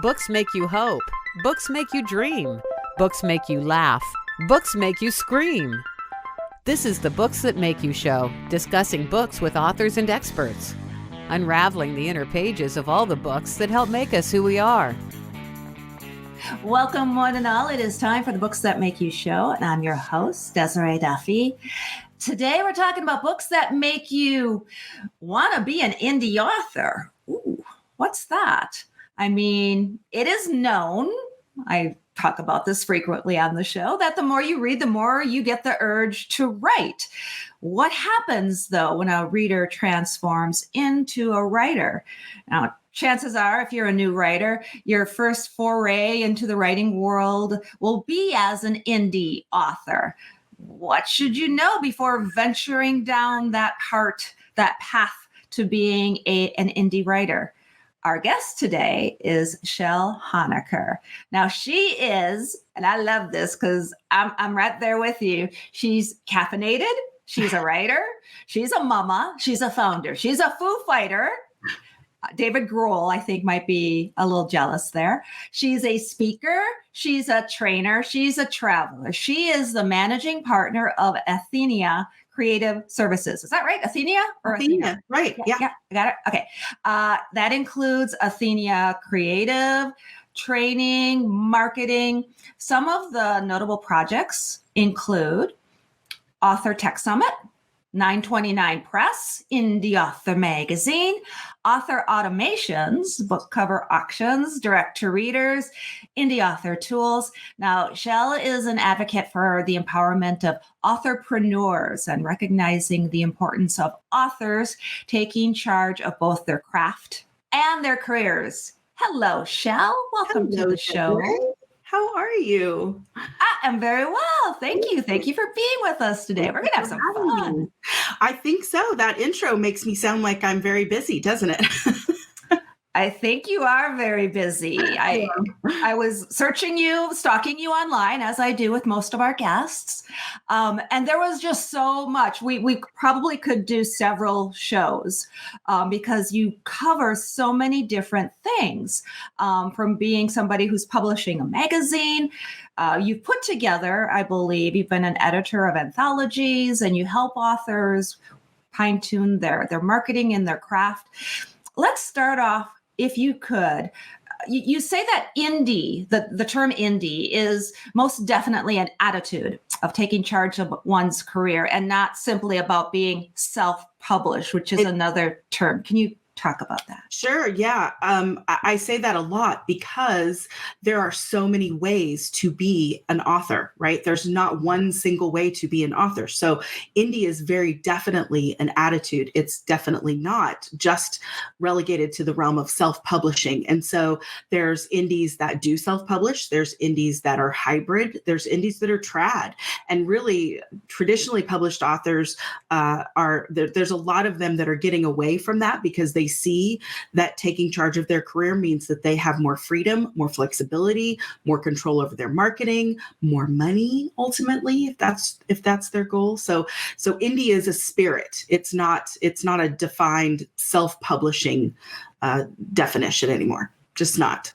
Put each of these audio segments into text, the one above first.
Books make you hope. Books make you dream. Books make you laugh. Books make you scream. This is the Books That Make You show, discussing books with authors and experts, unraveling the inner pages of all the books that help make us who we are. Welcome, one and all. It is time for the Books That Make You show, and I'm your host, Desiree Duffy. Today, we're talking about books that make you want to be an indie author. Ooh, what's that? I mean, it is known, I talk about this frequently on the show, that the more you read, the more you get the urge to write. What happens, though, when a reader transforms into a writer? Now, chances are, if you're a new writer, your first foray into the writing world will be as an indie author. What should you know before venturing down that path to being an indie writer? Our guest today is Chelle Honiker. Now, she is, and I love this because I'm right there with you. She's caffeinated. She's a writer. She's a mama. She's a founder. She's a Foo Fighter. David Grohl, I think, might be a little jealous there. She's a speaker. She's a trainer. She's a traveler. She is the managing partner of Athenia Creative Services. Is that right? Athenia? Athenia, right. Yeah, I got it. Okay. That includes Athenia Creative, training, marketing. Some of the notable projects include AuthorTechSummit, 929 Press, Indie Author Magazine, Author Automations, book cover auctions, direct to readers, Indie Author Tools. Now, Chelle is an advocate for the empowerment of authorpreneurs and recognizing the importance of authors taking charge of both their craft and their careers. Hello, Chelle. Welcome to the show. How are you? I am very well. Thank you. Thank you for being with us today. We're going to have some fun. I think so. That intro makes me sound like I'm very busy, doesn't it? I think you are very busy. I was stalking you online, as I do with most of our guests. And there was just so much. We probably could do several shows because you cover so many different things, from being somebody who's publishing a magazine. You've put together, I believe, you've been an editor of anthologies, and you help authors fine-tune their marketing and their craft. Let's start off, if you could. You say that indie, the term indie, is most definitely an attitude of taking charge of one's career and not simply about being self-published, which is another term. Can you talk about that? Sure. Yeah. I say that a lot because there are so many ways to be an author, right? There's not one single way to be an author. So indie is very definitely an attitude. It's definitely not just relegated to the realm of self-publishing. And so there's indies that do self-publish. There's indies that are hybrid. There's indies that are trad. And really, traditionally published authors there's a lot of them that are getting away from that because they see that taking charge of their career means that they have more freedom, more flexibility, more control over their marketing, more money, ultimately, if that's their goal. So indie is a spirit. It's not a defined self-publishing definition anymore. Just not.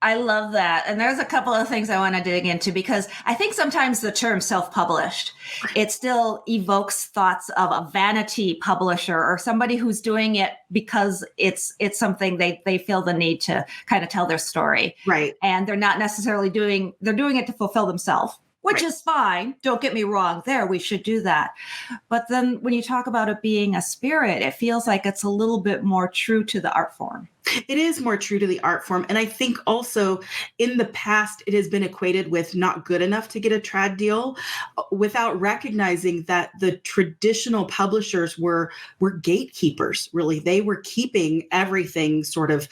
I love that. And there's a couple of things I want to dig into, because I think sometimes the term self-published, it still evokes thoughts of a vanity publisher or somebody who's doing it because it's something they feel the need to kind of tell their story. Right. And they're not necessarily they're doing it to fulfill themselves, which is fine. Don't get me wrong there. We should do that. But then when you talk about it being a spirit, it feels like it's a little bit more true to the art form. It is more true to the art form. And I think also in the past, it has been equated with not good enough to get a trad deal without recognizing that the traditional publishers were gatekeepers, really. They were keeping everything sort of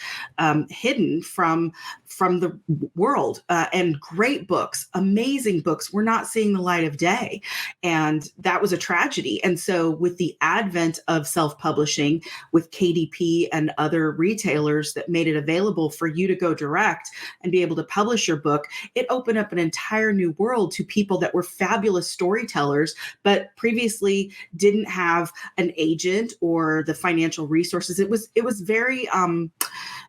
hidden from the world. And great books, amazing books, were not seeing the light of day. And that was a tragedy. And so with the advent of self-publishing, with KDP and other retailers that made it available for you to go direct and be able to publish your book, it opened up an entire new world to people that were fabulous storytellers, but previously didn't have an agent or the financial resources. It was very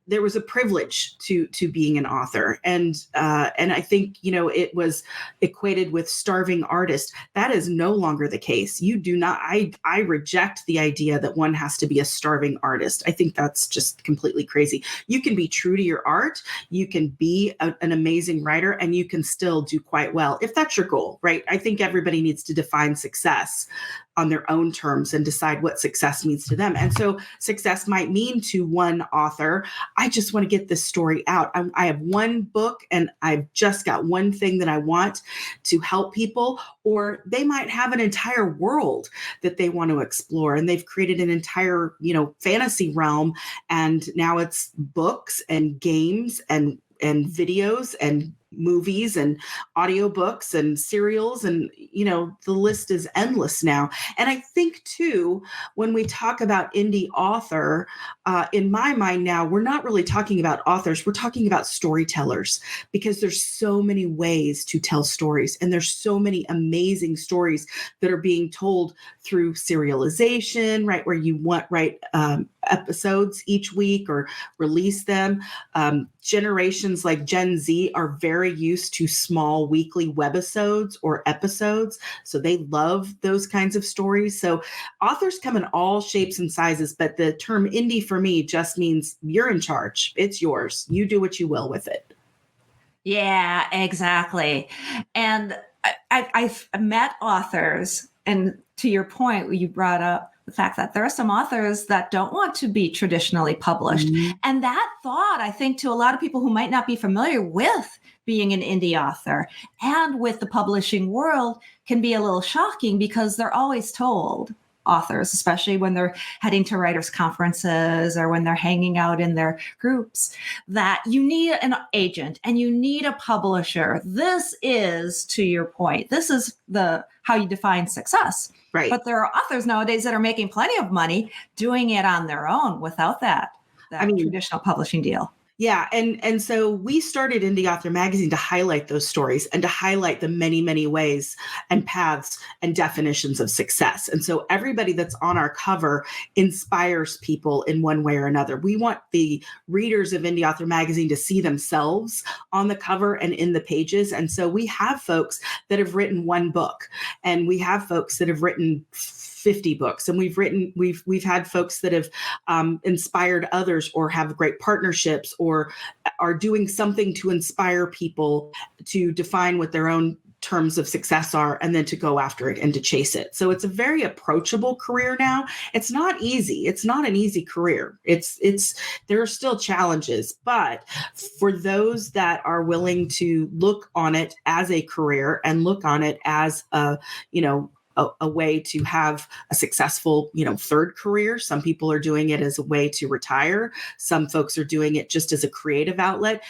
there was a privilege to being an author, and I think it was equated with starving artist. That is no longer the case. You do not. I reject the idea that one has to be a starving artist. I think that's just completely crazy. You can be true to your art. You can be an amazing writer, and you can still do quite well if that's your goal, right? I think everybody needs to define success on their own terms and decide what success means to them. And so success might mean to one author, I just want to get this story out. I have one book and I've just got one thing that I want to help people. Or they might have an entire world that they want to explore, and they've created an entire, fantasy realm. And now it's books and games and videos and movies and audiobooks and serials, and the list is endless now. And I think too, when we talk about indie author, in my mind now, we're not really talking about authors, we're talking about storytellers, because there's so many ways to tell stories, and there's so many amazing stories that are being told through serialization, right, where you write episodes each week or release them. Generations like Gen Z are very used to small weekly webisodes or episodes, so they love those kinds of stories. So authors come in all shapes and sizes, but the term indie for me just means you're in charge. It's yours. You do what you will with it. Yeah, exactly. And I've met authors, and to your point, you brought up the fact that there are some authors that don't want to be traditionally published. Mm-hmm. And that thought, I think, to a lot of people who might not be familiar with being an indie author and with the publishing world, can be a little shocking, because they're always told, authors, especially when they're heading to writers' conferences or when they're hanging out in their groups, that you need an agent and you need a publisher. This is, to your point, this is how you define success. Right. But there are authors nowadays that are making plenty of money doing it on their own without that traditional publishing deal. Yeah. And so we started Indie Author Magazine to highlight those stories and to highlight the many, many ways and paths and definitions of success. And so everybody that's on our cover inspires people in one way or another. We want the readers of Indie Author Magazine to see themselves on the cover and in the pages. And so we have folks that have written one book, and we have folks that have written 50 books, and we've had folks that have inspired others, or have great partnerships, or are doing something to inspire people to define what their own terms of success are, and then to go after it and to chase it. So it's a very approachable career now. It's not easy. It's not an easy career. There are still challenges, but for those that are willing to look on it as a career and look on it as a way to have a successful, third career. Some people are doing it as a way to retire. Some folks are doing it just as a creative outlet.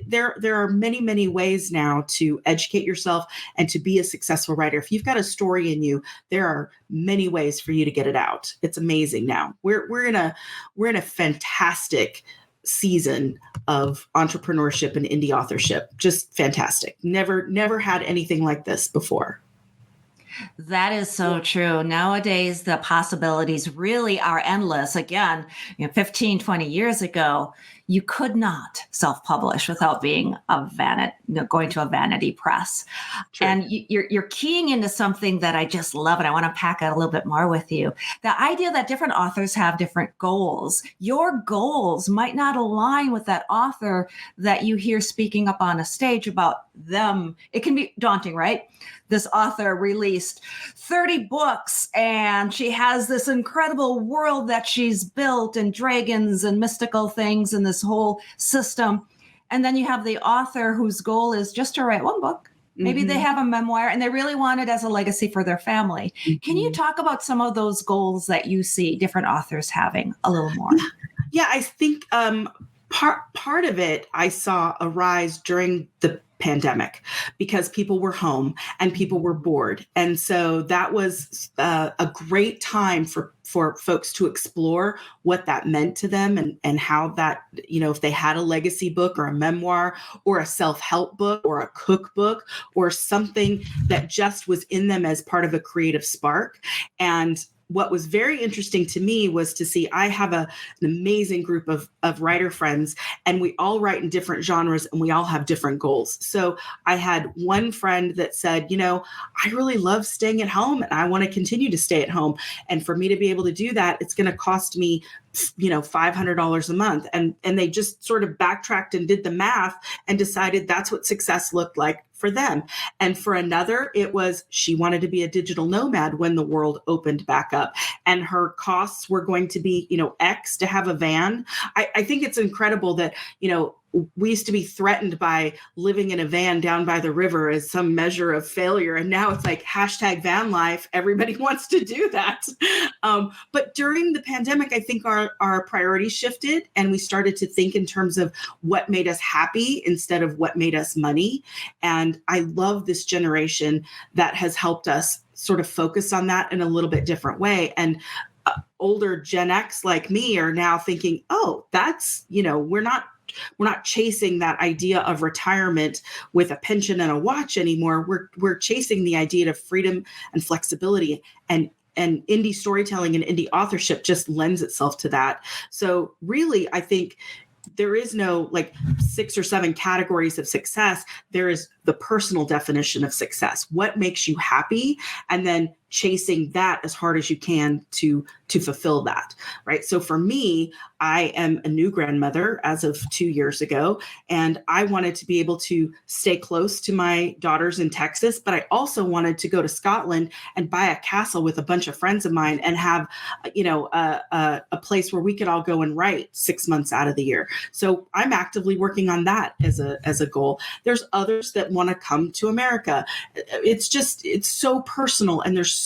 There are many, many ways now to educate yourself and to be a successful writer. If you've got a story in you, there are many ways for you to get it out. It's amazing now. We're in a fantastic season of entrepreneurship and indie authorship. Just fantastic. Never had anything like this before. That is so true. Nowadays, the possibilities really are endless. Again, 15, 20 years ago, you could not self-publish without being going to a vanity press. True. And you're keying into something that I just love, and I want to pack it a little bit more with you. The idea that different authors have different goals. Your goals might not align with that author that you hear speaking up on a stage about them. It can be daunting, right? This author released 30 books, and she has this incredible world that she's built, and dragons and mystical things and this whole system. And then you have the author whose goal is just to write one book. Maybe they have a memoir and they really want it as a legacy for their family. Can you talk about some of those goals that you see different authors having a little more? Yeah, I think part of it I saw arise during the pandemic, because people were home and people were bored. And so that was a great time for folks to explore what that meant to them, and how that, if they had a legacy book or a memoir or a self-help book or a cookbook or something that just was in them as part of a creative spark. And what was very interesting to me was to see I have an amazing group of writer friends, and we all write in different genres and we all have different goals. So I had one friend that said, I really love staying at home and I want to continue to stay at home. And for me to be able to do that, it's going to cost me $500 a month. And they just sort of backtracked and did the math and decided that's what success looked like for them. And for another, it was she wanted to be a digital nomad when the world opened back up, and her costs were going to be, X to have a van. I think it's incredible that, we used to be threatened by living in a van down by the river as some measure of failure. And now it's like #van life. Everybody wants to do that. But during the pandemic, I think our priorities shifted and we started to think in terms of what made us happy instead of what made us money. And I love this generation that has helped us sort of focus on that in a little bit different way. And older Gen X like me are now thinking, oh, that's, we're not chasing that idea of retirement with a pension and a watch anymore. We're chasing the idea of freedom and flexibility, and indie storytelling and indie authorship just lends itself to that. So really, I think there is no 6 or 7 categories of success. There is the personal definition of success. What makes you happy? And then chasing that as hard as you can to fulfill that, right? So for me, I am a new grandmother as of 2 years ago, and I wanted to be able to stay close to my daughters in Texas, but I also wanted to go to Scotland and buy a castle with a bunch of friends of mine and have, a place where we could all go and write 6 months out of the year. So I'm actively working on that as a goal. There's others that want to come to America. It's so personal, and there's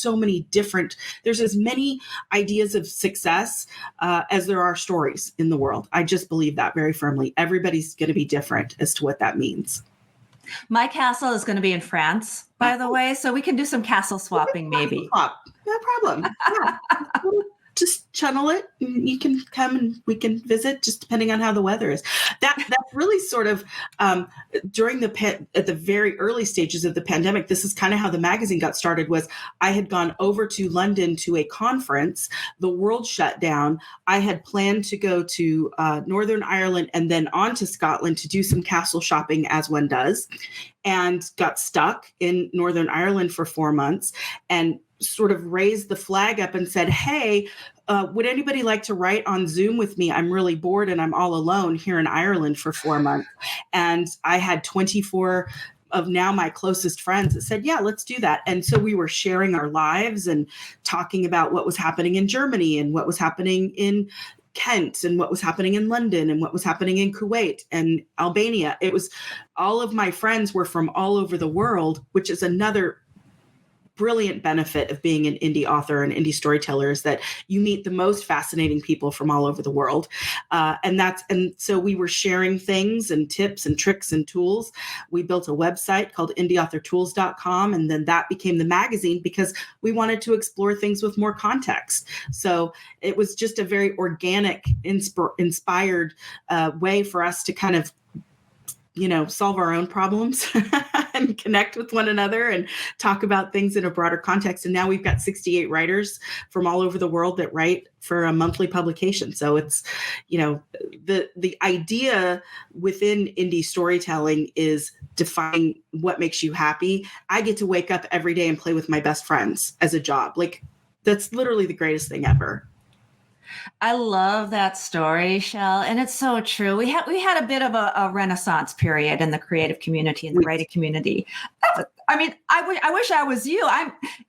as many ideas of success as there are stories in the world. I just believe that very firmly. Everybody's going to be different as to what that means. My castle is going to be in France, by the way, so we can do some castle swapping maybe. No problem. Yeah. Just channel it, and you can come and we can visit, just depending on how the weather is. That's really sort of during at the very early stages of the pandemic. This is kind of how the magazine got started. Was I had gone over to London to a conference. The world shut down. I had planned to go to Northern Ireland and then on to Scotland to do some castle shopping, as one does, and got stuck in Northern Ireland for 4 months and sort of raised the flag up and said, hey, would anybody like to write on Zoom with me? I'm really bored and I'm all alone here in Ireland for 4 months. And I had 24 of now my closest friends that said, yeah, let's do that. And so we were sharing our lives and talking about what was happening in Germany and what was happening in Kent and what was happening in London and what was happening in Kuwait and Albania. It was all of my friends were from all over the world, which is another brilliant benefit of being an indie author and indie storyteller, is that you meet the most fascinating people from all over the world. And so we were sharing things and tips and tricks and tools. We built a website called indieauthortools.com, and then that became the magazine because we wanted to explore things with more context. So it was just a very organic, inspired way for us to kind of solve our own problems and connect with one another and talk about things in a broader context. And now we've got 68 writers from all over the world that write for a monthly publication. So it's, the idea within indie storytelling is defining what makes you happy. I get to wake up every day and play with my best friends as a job. That's literally the greatest thing ever. I love that story, Chelle, and it's so true. We had a bit of a renaissance period in the creative community and the writing community. I wish I was you.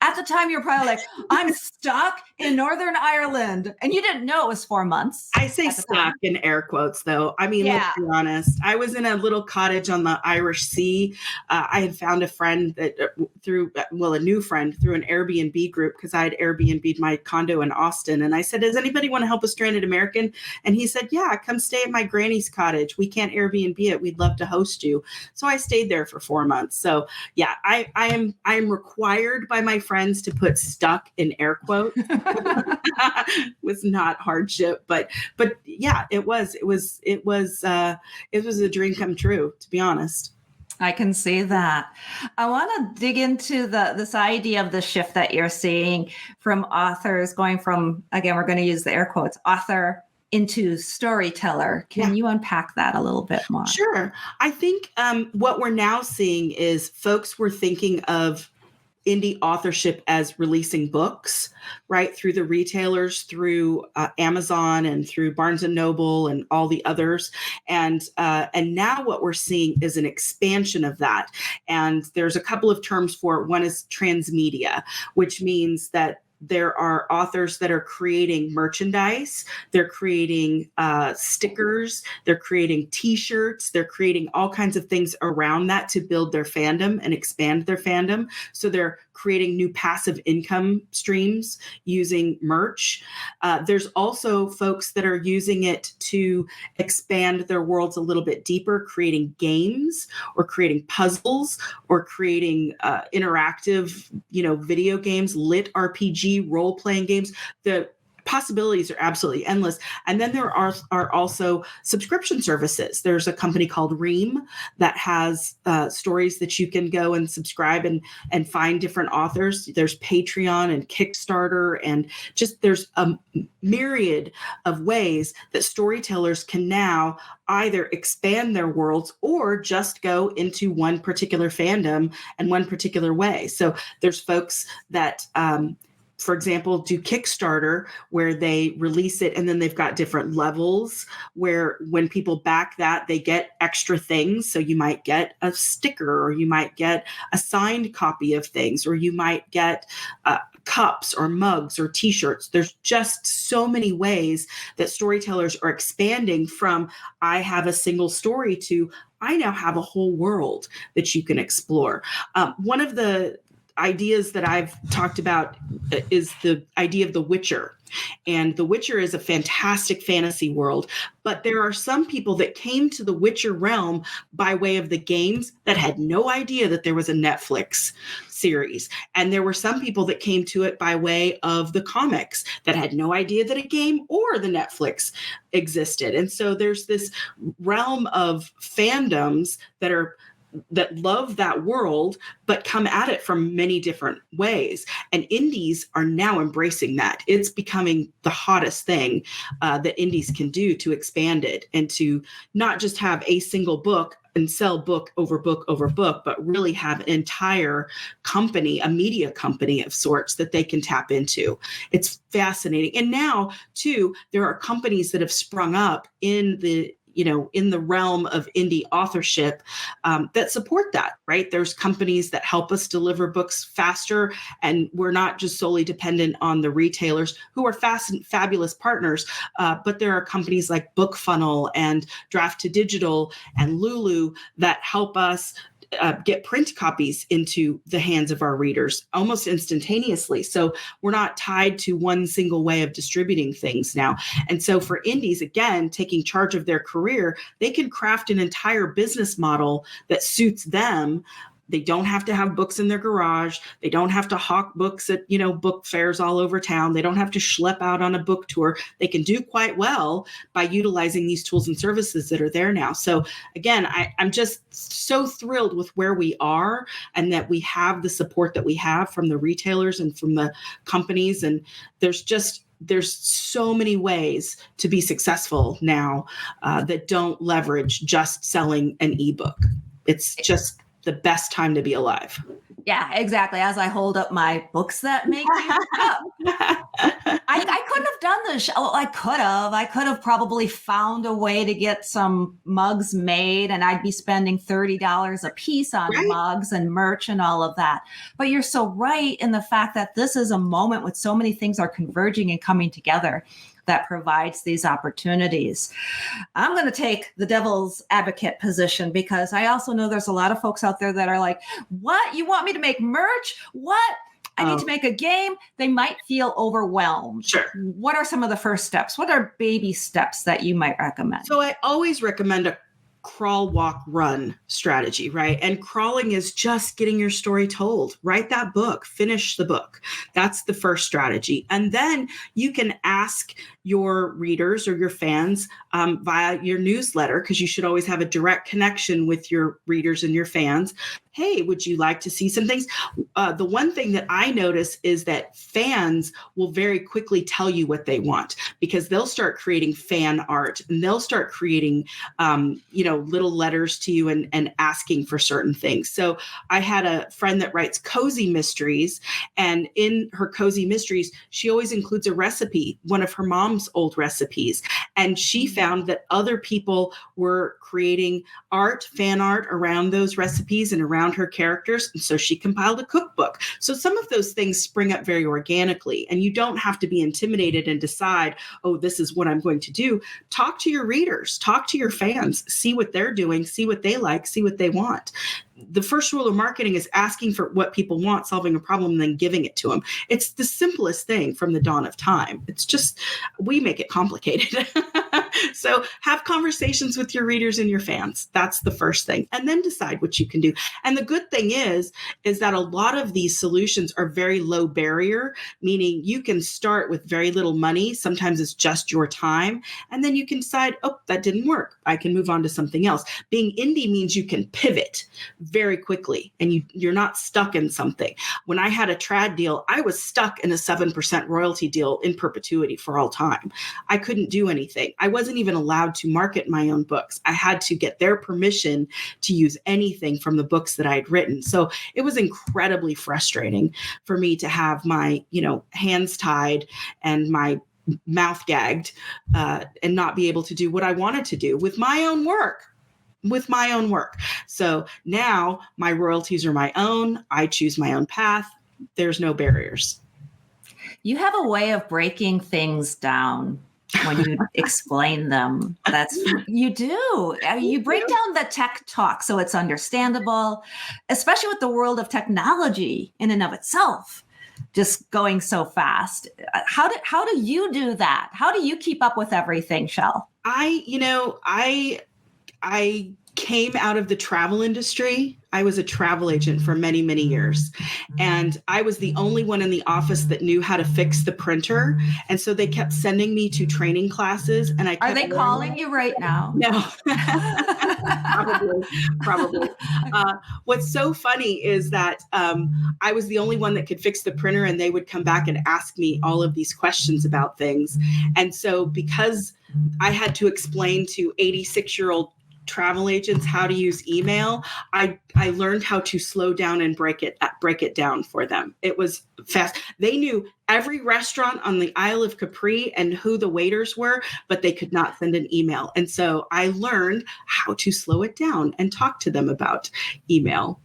At the time you were probably like, I'm stuck in Northern Ireland, and you didn't know it was 4 months. I say stuck in air quotes, though. Let's be honest. I was in a little cottage on the Irish Sea. I had found a friend that a new friend through an Airbnb group, because I had Airbnb'd my condo in Austin. And I said, does anybody want to help a stranded American? And he said, yeah, come stay at my granny's cottage. We can't Airbnb it. We'd love to host you. So I stayed there for 4 months. So yeah, I am required by my friends to put stuck in air quotes. Was not hardship, but yeah, it was a dream come true, to be honest. I can see that. I want to dig into this idea of the shift that you're seeing from authors going from, again, we're going to use the air quotes, author into storyteller. Yeah. Can you unpack that a little bit more? Sure. I think what we're now seeing is folks were thinking of indie authorship as releasing books, right, through the retailers, through Amazon and through Barnes and Noble and all the others, and now what we're seeing is an expansion of that. And there's a couple of terms for it. One is transmedia, which means that there are authors that are creating merchandise, they're creating stickers, they're creating t-shirts, they're creating all kinds of things around that to build their fandom and expand their fandom. So they're creating new passive income streams using merch. There's also folks that are using it to expand their worlds a little bit deeper, creating games or creating puzzles or creating interactive, video games, lit RPG, role-playing games. The possibilities are absolutely endless. And then there are also subscription services. There's a company called Ream that has stories that you can go and subscribe and find different authors. There's Patreon and Kickstarter, and just there's a myriad of ways that storytellers can now either expand their worlds or just go into one particular fandom and one particular way. So there's folks that for example, do Kickstarter, where they release it and then they've got different levels where when people back that, they get extra things. So you might get a sticker, or you might get a signed copy of things, or you might get cups or mugs or t-shirts. There's just so many ways that storytellers are expanding from I have a single story to I now have a whole world that you can explore. One of the ideas that I've talked about is the idea of The Witcher. And The Witcher is a fantastic fantasy world, but there are some people that came to the Witcher realm by way of the games that had no idea that there was a Netflix series. And there were some people that came to it by way of the comics that had no idea that a game or the Netflix existed. And so there's this realm of fandoms that love that world, but come at it from many different ways. And indies are now embracing that. It's becoming the hottest thing that indies can do to expand it and to not just have a single book and sell book over book over book, but really have an entire company, a media company of sorts that they can tap into. It's fascinating. And now, too, there are companies that have sprung up in the realm of indie authorship that support that, right? There's companies that help us deliver books faster, and we're not just solely dependent on the retailers who are fabulous partners, but there are companies like BookFunnel and Draft to Digital and Lulu that help us get print copies into the hands of our readers almost instantaneously. So we're not tied to one single way of distributing things now. And so for indies, again, taking charge of their career, they can craft an entire business model that suits them. They don't have to have books in their garage. They don't have to hawk books at, book fairs all over town. They don't have to schlep out on a book tour. They can do quite well by utilizing these tools and services that are there now. So again, I'm just so thrilled with where we are and that we have the support that we have from the retailers and from the companies. And there's so many ways to be successful now that don't leverage just selling an ebook. It's just the best time to be alive. Yeah, exactly. As I hold up my books that make you up. I couldn't have done this. I could have probably found a way to get some mugs made, and I'd be spending $30 a piece on mugs and merch and all of that. But you're so right in the fact that this is a moment when so many things are converging and coming together that provides these opportunities. I'm going to take the devil's advocate position because I also know there's a lot of folks out there that are like, what? You want me to make merch? What? I need to make a game. They might feel overwhelmed. Sure. What are some of the first steps? What are baby steps that you might recommend? So I always recommend crawl, walk, run strategy, right? And crawling is just getting your story told. Write that book, finish the book. That's the first strategy. And then you can ask your readers or your fans via your newsletter, because you should always have a direct connection with your readers and your fans. Hey, would you like to see some things? The one thing that I notice is that fans will very quickly tell you what they want, because they'll start creating fan art, and they'll start creating, little letters to you and asking for certain things. So I had a friend that writes cozy mysteries, and in her cozy mysteries, she always includes a recipe, one of her mom's old recipes. And she found that other people were creating fan art around those recipes and around her characters. And so she compiled a cookbook. So some of those things spring up very organically, and you don't have to be intimidated and decide, oh, this is what I'm going to do. Talk to your readers, talk to your fans, see what they're doing, see what they like, see what they want. The first rule of marketing is asking for what people want, solving a problem, and then giving it to them. It's the simplest thing from the dawn of time. It's just, we make it complicated. So have conversations with your readers and your fans. That's the first thing. And then decide what you can do. And the good thing is that a lot of these solutions are very low barrier, meaning you can start with very little money. Sometimes it's just your time. And then you can decide, oh, that didn't work. I can move on to something else. Being indie means you can pivot very quickly, and you're not stuck in something. When I had a trad deal, I was stuck in a 7% royalty deal in perpetuity for all time. I couldn't do anything. I wasn't even allowed to market my own books. I had to get their permission to use anything from the books that I had written. So it was incredibly frustrating for me to have my, hands tied and my mouth gagged and not be able to do what I wanted to do with my own work. So now my royalties are my own. I choose my own path. There's no barriers. You have a way of breaking things down when you explain them. You do. You break down the tech talk so it's understandable, especially with the world of technology in and of itself just going so fast. How do you do that? How do you keep up with everything, Chelle? I came out of the travel industry. I was a travel agent for many, many years. And I was the only one in the office that knew how to fix the printer. And so they kept sending me to training classes. And Are they calling you right now? No. Probably. What's so funny is that I was the only one that could fix the printer, and they would come back and ask me all of these questions about things. And so because I had to explain to 86-year-old travel agents how to use email, I learned how to slow down and break it down for them. It was fast. They knew every restaurant on the Isle of Capri and who the waiters were, but they could not send an email. And so I learned how to slow it down and talk to them about email.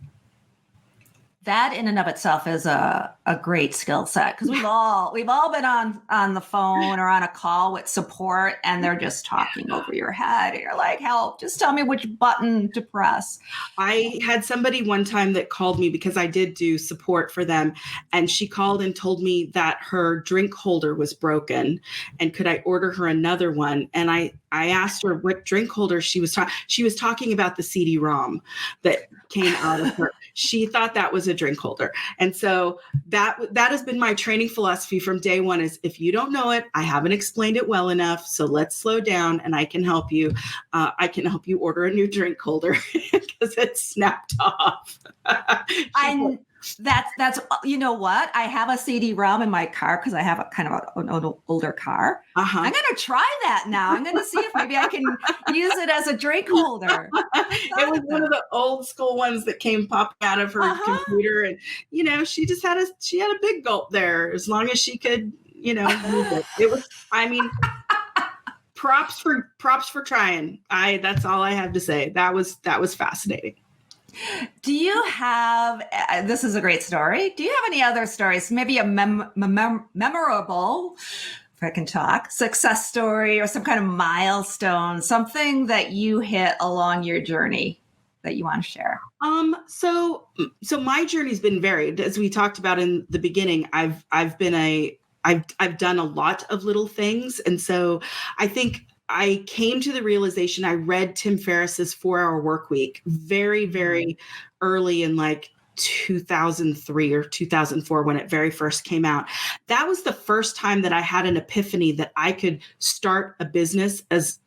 That in and of itself is a great skill set, because we've all been on the phone or on a call with support, and they're just talking over your head. And you're like, help, just tell me which button to press. I had somebody one time that called me because I did do support for them, and she called and told me that her drink holder was broken and could I order her another one. And I asked her what drink holder she was talking. She was talking about the CD-ROM that came out of her. She thought that was a drink holder. And so that has been my training philosophy from day one, is if you don't know it, I haven't explained it well enough. So let's slow down and I can help you. I can help you order a new drink holder because it's snapped off. That's you know what? I have a CD-ROM in my car because I have a kind of an older car. Uh-huh. I'm going to try that now. I'm going to see if maybe I can use it as a drink holder. It was one of the old school ones that came popping out of her computer, and she just had a big gulp there as long as she could use it. It was, props for trying. That's all I have to say. That was fascinating. Do you have, this is a great story. Do you have any other stories? Maybe a memorable, if I can talk, success story or some kind of milestone, something that you hit along your journey that you want to share? So my journey's been varied. As we talked about in the beginning, I've done a lot of little things. And so I think I came to the realization, I read Tim Ferriss's 4-Hour Workweek very, very early in like 2003 or 2004 when it very first came out. That was the first time that I had an epiphany that I could start a business as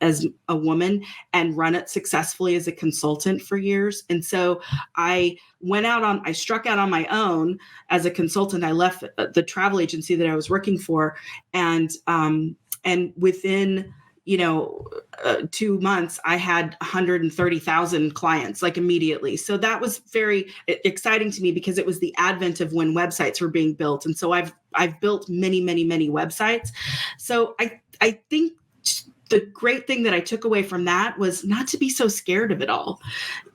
a woman and run it successfully as a consultant for years. And so I struck out on my own as a consultant. I left the travel agency that I was working for, and within 2 months, I had 130,000 clients, like immediately. So that was very exciting to me because it was the advent of when websites were being built. And so I've built many, many, many websites. So I think the great thing that I took away from that was not to be so scared of it all.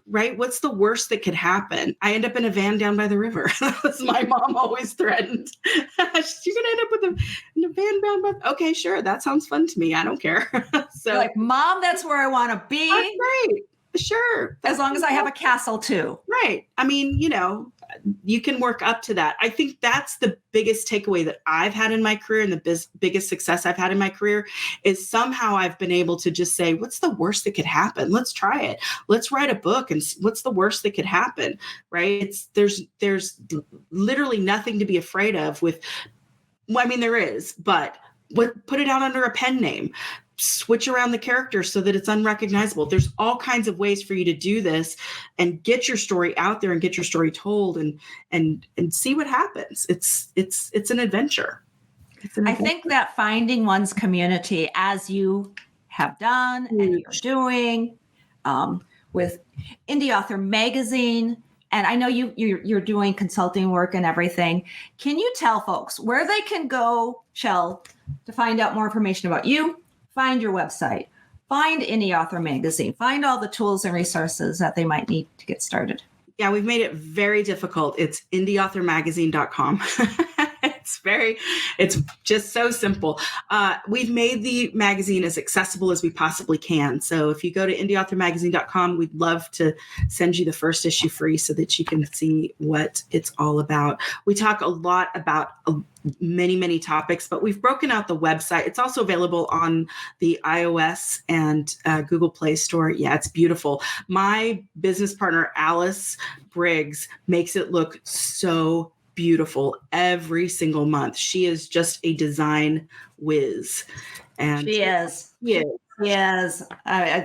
Right? What's the worst that could happen? I end up in a van down by the river. As my mom always threatened. You're going to end up in a van down by. Okay, sure. That sounds fun to me. I don't care. So, you're like, Mom, that's where I want to be. That's great. Sure. As long as I have a castle too. Right. I mean, you can work up to that. I think that's the biggest takeaway that I've had in my career, and the biggest success I've had in my career is somehow I've been able to just say, what's the worst that could happen? Let's try it. Let's write a book. And what's the worst that could happen? Right. There's literally nothing to be afraid of there is, but put it out under a pen name. Switch around the characters so that it's unrecognizable. There's all kinds of ways for you to do this and get your story out there and get your story told and see what happens. It's an adventure. I think that finding one's community, as you have done and you're doing with Indie Author Magazine, and I know you're doing consulting work and everything. Can you tell folks where they can go, Chelle, to find out more information about you? Find your website, find Indie Author Magazine, find all the tools and resources that they might need to get started. Yeah, we've made it very difficult. It's indieauthormagazine.com. It's just so simple. We've made the magazine as accessible as we possibly can. So if you go to indieauthormagazine.com, we'd love to send you the first issue free so that you can see what it's all about. We talk a lot about many, many topics, but we've broken out the website. It's also available on the iOS and Google Play Store. Yeah, it's beautiful. My business partner, Alice Briggs, makes it look so beautiful every single month. She is just a design whiz. And she is. Yeah. Yes,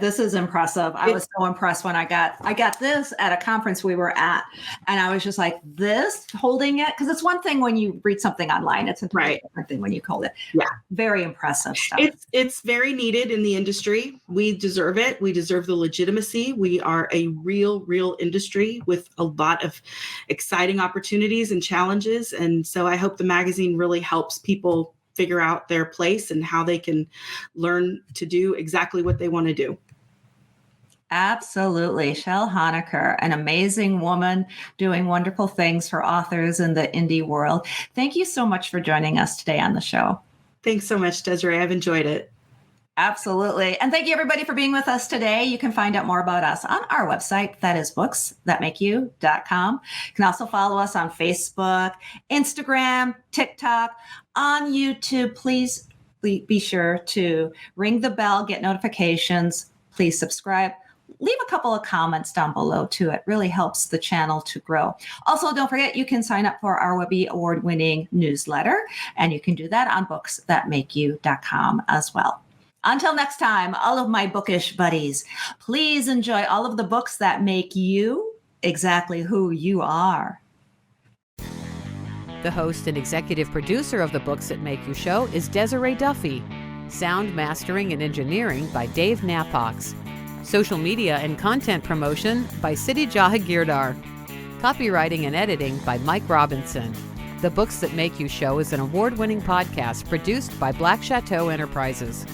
this is impressive. I was so impressed when I got this at a conference we were at, and I was just like, this, holding it, because it's one thing when you read something online, it's a totally different thing when you hold it. Yeah, very impressive stuff. It's very needed in the industry. We deserve it. We deserve the legitimacy. We are a real industry with a lot of exciting opportunities and challenges, and so I hope the magazine really helps people figure out their place and how they can learn to do exactly what they want to do. Absolutely. Chelle Honiker, an amazing woman doing wonderful things for authors in the indie world. Thank you so much for joining us today on the show. Thanks so much, Desiree. I've enjoyed it. Absolutely. And thank you, everybody, for being with us today. You can find out more about us on our website, that is booksthatmakeyou.com. You can also follow us on Facebook, Instagram, TikTok, on YouTube. Please be sure to ring the bell, get notifications. Please subscribe. Leave a couple of comments down below, too. It really helps the channel to grow. Also, don't forget, you can sign up for our Webby award-winning newsletter, and you can do that on booksthatmakeyou.com as well. Until next time, all of my bookish buddies, please enjoy all of the books that make you exactly who you are. The host and executive producer of the Books That Make You show is Desiree Duffy. Sound mastering and engineering by Dave Napox. Social media and content promotion by Siddhi Jahagirdar. Copywriting and editing by Mike Robinson. The Books That Make You show is an award-winning podcast produced by Black Chateau Enterprises.